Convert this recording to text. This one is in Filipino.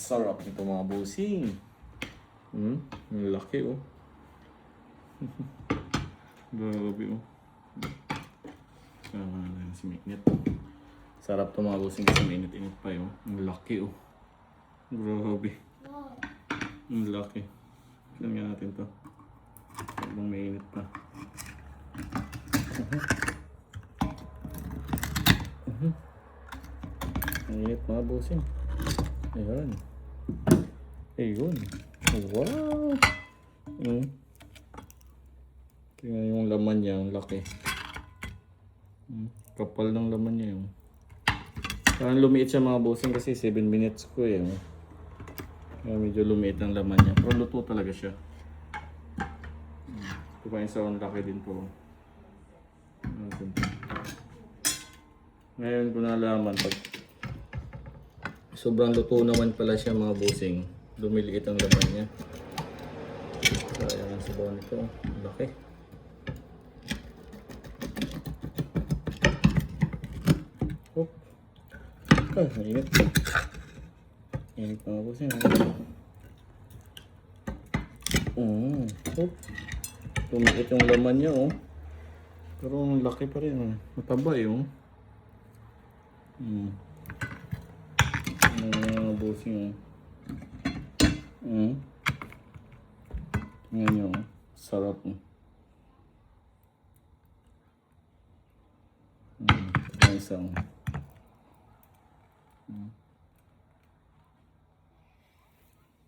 Sarap nito mga busing. Ang laki oh. Grabe oh. Si Miknit. Sarap to mga busing kasi mainit-init pa yun. Ang laki oh. Grabe. Ang laki. Tignan nga natin to. Habang mainit pa. Mainit mga busing. Ayan. Ayun. Wow. Tingnan yung laman niya. Ang laki. Kapal ng laman niya yun. Parang lumiit siya mga busing kasi 7 minutes ko eh. Kaya medyo lumiit ang laman niya. Pero luto talaga siya. Ito pa yung sa ang laki din po. Ngayon ko nalaman pag sobrang luto naman pala siya mga busing. Lumiliit ang laman niya. So ayan ang sabaw nito. Ang laki. Oh. Mainit. Mainit mga busing. Oh. Lumiliit yung laman niya oh. Pero ang laki pa rin oh. Mataba yung. Busing oh. Tingnan nyo oh. Sarap oh. Ito yung isa oh.